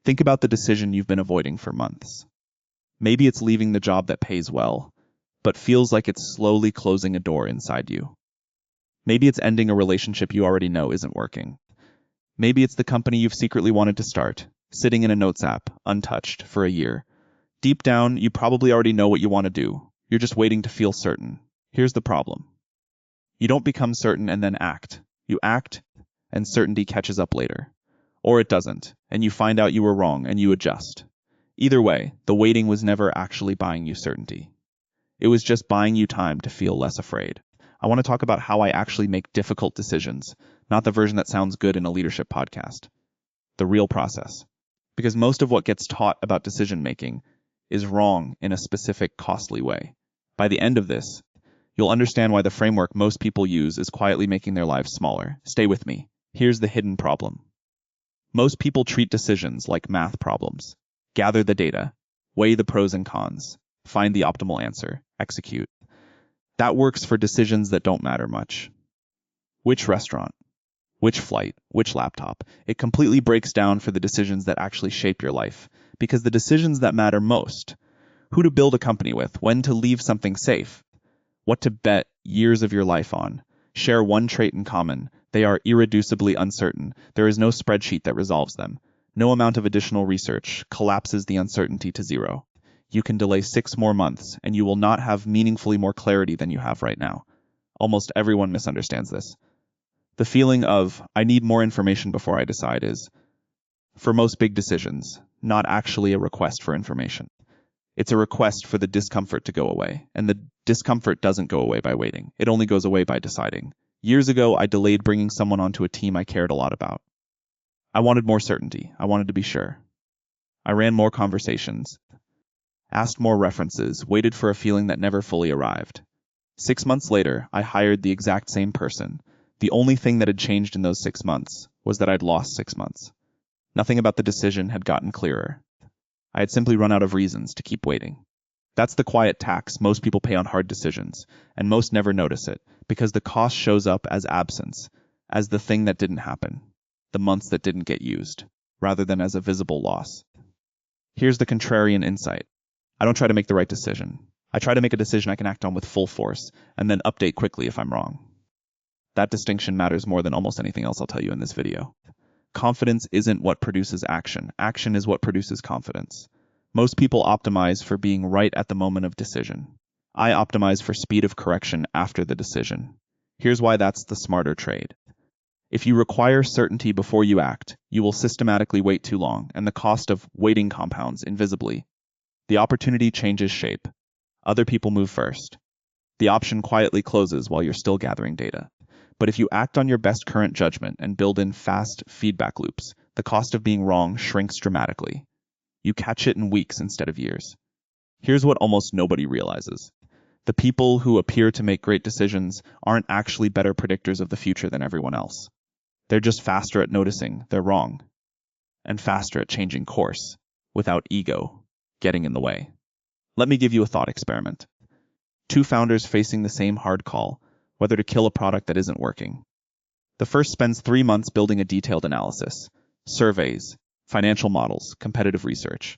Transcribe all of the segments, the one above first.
Think about the decision you've been avoiding for months. Maybe it's leaving the job that pays well, but feels like it's slowly closing a door inside you. Maybe it's ending a relationship you already know isn't working. Maybe it's the company you've secretly wanted to start, sitting in a notes app, untouched, for a year. Deep down, you probably already know what you want to do. You're just waiting to feel certain. Here's the problem. You don't become certain and then act. You act, and certainty catches up later. Or it doesn't, and you find out you were wrong and you adjust. Either way, the waiting was never actually buying you certainty. It was just buying you time to feel less afraid. I want to talk about how I actually make difficult decisions, not the version that sounds good in a leadership podcast. The real process. Because most of what gets taught about decision making is wrong in a specific, costly way. By the end of this, you'll understand why the framework most people use is quietly making their lives smaller. Stay with me. Here's the hidden problem. Most people treat decisions like math problems. Gather the data, weigh the pros and cons, find the optimal answer, execute. That works for decisions that don't matter much. Which restaurant? Which flight? Which laptop? It completely breaks down for the decisions that actually shape your life. Because the decisions that matter most, who to build a company with, when to leave something safe, what to bet years of your life on, share one trait in common. They are irreducibly uncertain. There is no spreadsheet that resolves them. No amount of additional research collapses the uncertainty to zero. You can delay 6 more months, and you will not have meaningfully more clarity than you have right now. Almost everyone misunderstands this. The feeling of, I need more information before I decide is, for most big decisions, not actually a request for information. It's a request for the discomfort to go away, and the discomfort doesn't go away by waiting. It only goes away by deciding. Years ago, I delayed bringing someone onto a team I cared a lot about. I wanted more certainty. I wanted to be sure. I ran more conversations, asked more references, waited for a feeling that never fully arrived. 6 months later, I hired the exact same person. The only thing that had changed in those 6 months was that I'd lost 6 months. Nothing about the decision had gotten clearer. I had simply run out of reasons to keep waiting. That's the quiet tax most people pay on hard decisions, and most never notice it, because the cost shows up as absence, as the thing that didn't happen, the months that didn't get used, rather than as a visible loss. Here's the contrarian insight. I don't try to make the right decision. I try to make a decision I can act on with full force, and then update quickly if I'm wrong. That distinction matters more than almost anything else I'll tell you in this video. Confidence isn't what produces action. Action is what produces confidence. Most people optimize for being right at the moment of decision. I optimize for speed of correction after the decision. Here's why that's the smarter trade. If you require certainty before you act, you will systematically wait too long, and the cost of waiting compounds invisibly. The opportunity changes shape. Other people move first. The option quietly closes while you're still gathering data. But if you act on your best current judgment and build in fast feedback loops, the cost of being wrong shrinks dramatically. You catch it in weeks instead of years. Here's what almost nobody realizes. The people who appear to make great decisions aren't actually better predictors of the future than everyone else. They're just faster at noticing they're wrong, and faster at changing course, without ego getting in the way. Let me give you a thought experiment. 2 founders facing the same hard call, whether to kill a product that isn't working. The first spends 3 months building a detailed analysis, surveys, financial models, competitive research.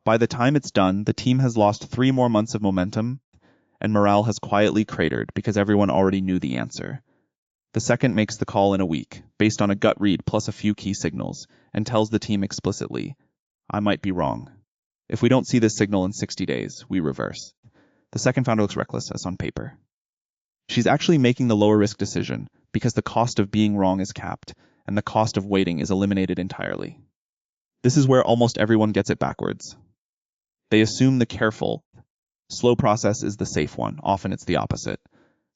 By the time it's done, the team has lost 3 more months of momentum, and morale has quietly cratered because everyone already knew the answer. The second makes the call in a week, based on a gut read plus a few key signals, and tells the team explicitly, I might be wrong. If we don't see this signal in 60 days, we reverse. The second founder looks reckless, as on paper. She's actually making the lower risk decision because the cost of being wrong is capped, and the cost of waiting is eliminated entirely. This is where almost everyone gets it backwards. They assume the careful, slow process is the safe one. Often it's the opposite.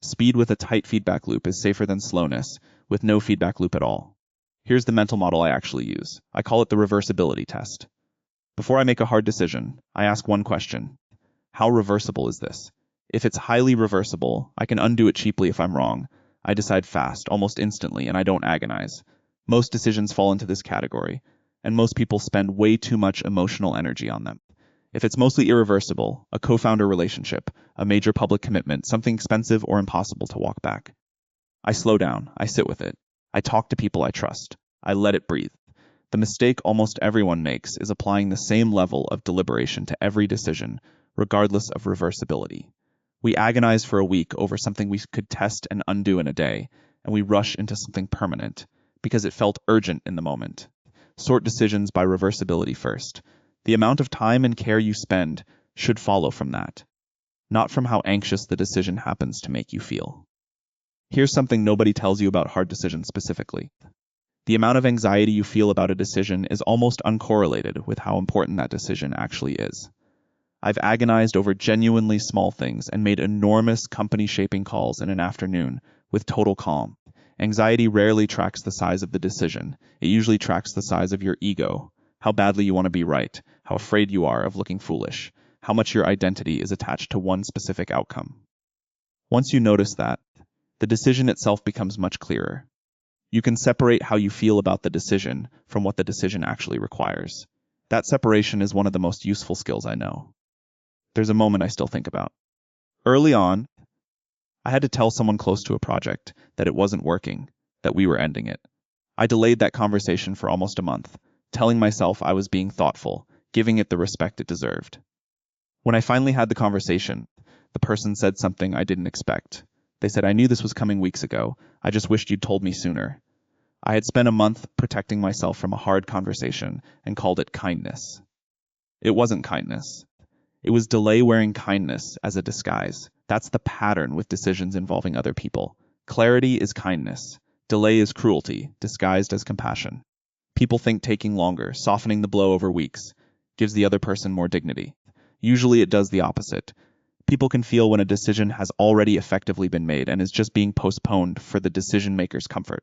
Speed with a tight feedback loop is safer than slowness with no feedback loop at all. Here's the mental model I actually use. I call it the reversibility test. Before I make a hard decision, I ask one question. How reversible is this? If it's highly reversible, I can undo it cheaply if I'm wrong. I decide fast, almost instantly, and I don't agonize. Most decisions fall into this category, and most people spend way too much emotional energy on them. If it's mostly irreversible, a co-founder relationship, a major public commitment, something expensive or impossible to walk back, I slow down, I sit with it, I talk to people I trust, I let it breathe. The mistake almost everyone makes is applying the same level of deliberation to every decision, regardless of reversibility. We agonize for a week over something we could test and undo in a day, and we rush into something permanent because it felt urgent in the moment. Sort decisions by reversibility first. The amount of time and care you spend should follow from that, not from how anxious the decision happens to make you feel. Here's something nobody tells you about hard decisions specifically. The amount of anxiety you feel about a decision is almost uncorrelated with how important that decision actually is. I've agonized over genuinely small things and made enormous company-shaping calls in an afternoon with total calm. Anxiety rarely tracks the size of the decision. It usually tracks the size of your ego, how badly you want to be right, how afraid you are of looking foolish, how much your identity is attached to one specific outcome. Once you notice that, the decision itself becomes much clearer. You can separate how you feel about the decision from what the decision actually requires. That separation is one of the most useful skills I know. There's a moment I still think about. Early on, I had to tell someone close to a project that it wasn't working, that we were ending it. I delayed that conversation for almost a month, telling myself I was being thoughtful, giving it the respect it deserved. When I finally had the conversation, the person said something I didn't expect. They said, "I knew this was coming weeks ago. I just wished you'd told me sooner." I had spent a month protecting myself from a hard conversation and called it kindness. It wasn't kindness. It was delay wearing kindness as a disguise. That's the pattern with decisions involving other people. Clarity is kindness. Delay is cruelty, disguised as compassion. People think taking longer, softening the blow over weeks, gives the other person more dignity. Usually it does the opposite. People can feel when a decision has already effectively been made and is just being postponed for the decision maker's comfort.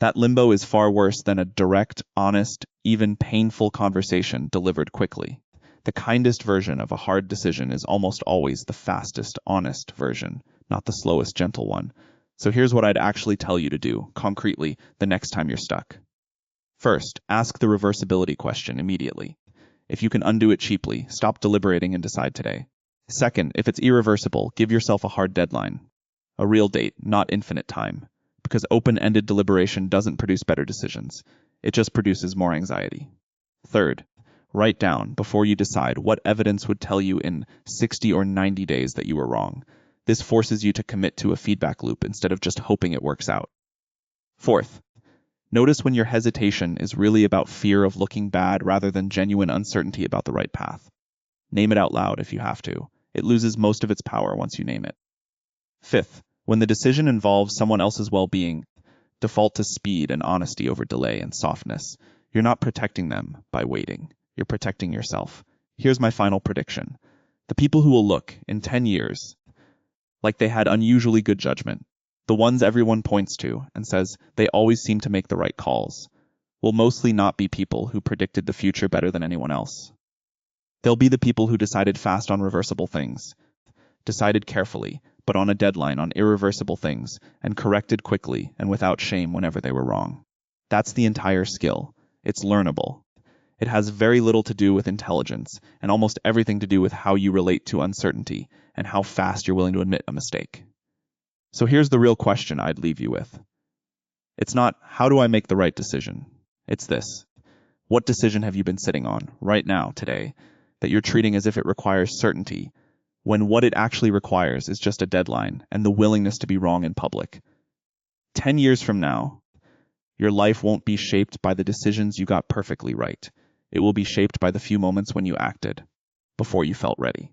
That limbo is far worse than a direct, honest, even painful conversation delivered quickly. The kindest version of a hard decision is almost always the fastest, honest version, not the slowest, gentle one. So here's what I'd actually tell you to do, concretely, the next time you're stuck. First, ask the reversibility question immediately. If you can undo it cheaply, stop deliberating and decide today. Second, if it's irreversible, give yourself a hard deadline. A real date, not infinite time. Because open-ended deliberation doesn't produce better decisions. It just produces more anxiety. Third, write down, before you decide, what evidence would tell you in 60 or 90 days that you were wrong. This forces you to commit to a feedback loop instead of just hoping it works out. Fourth, notice when your hesitation is really about fear of looking bad rather than genuine uncertainty about the right path. Name it out loud if you have to. It loses most of its power once you name it. Fifth, when the decision involves someone else's well-being, default to speed and honesty over delay and softness. You're not protecting them by waiting. You're protecting yourself. Here's my final prediction. The people who will look in 10 years like they had unusually good judgment, the ones everyone points to and says they always seem to make the right calls, will mostly not be people who predicted the future better than anyone else. They'll be the people who decided fast on reversible things, decided carefully, but on a deadline on irreversible things, and corrected quickly and without shame whenever they were wrong. That's the entire skill. It's learnable. It has very little to do with intelligence, and almost everything to do with how you relate to uncertainty and how fast you're willing to admit a mistake. So here's the real question I'd leave you with. It's not, how do I make the right decision? It's this. What decision have you been sitting on right now, today, that you're treating as if it requires certainty, when what it actually requires is just a deadline and the willingness to be wrong in public? 10 years from now, your life won't be shaped by the decisions you got perfectly right. It will be shaped by the few moments when you acted, before you felt ready.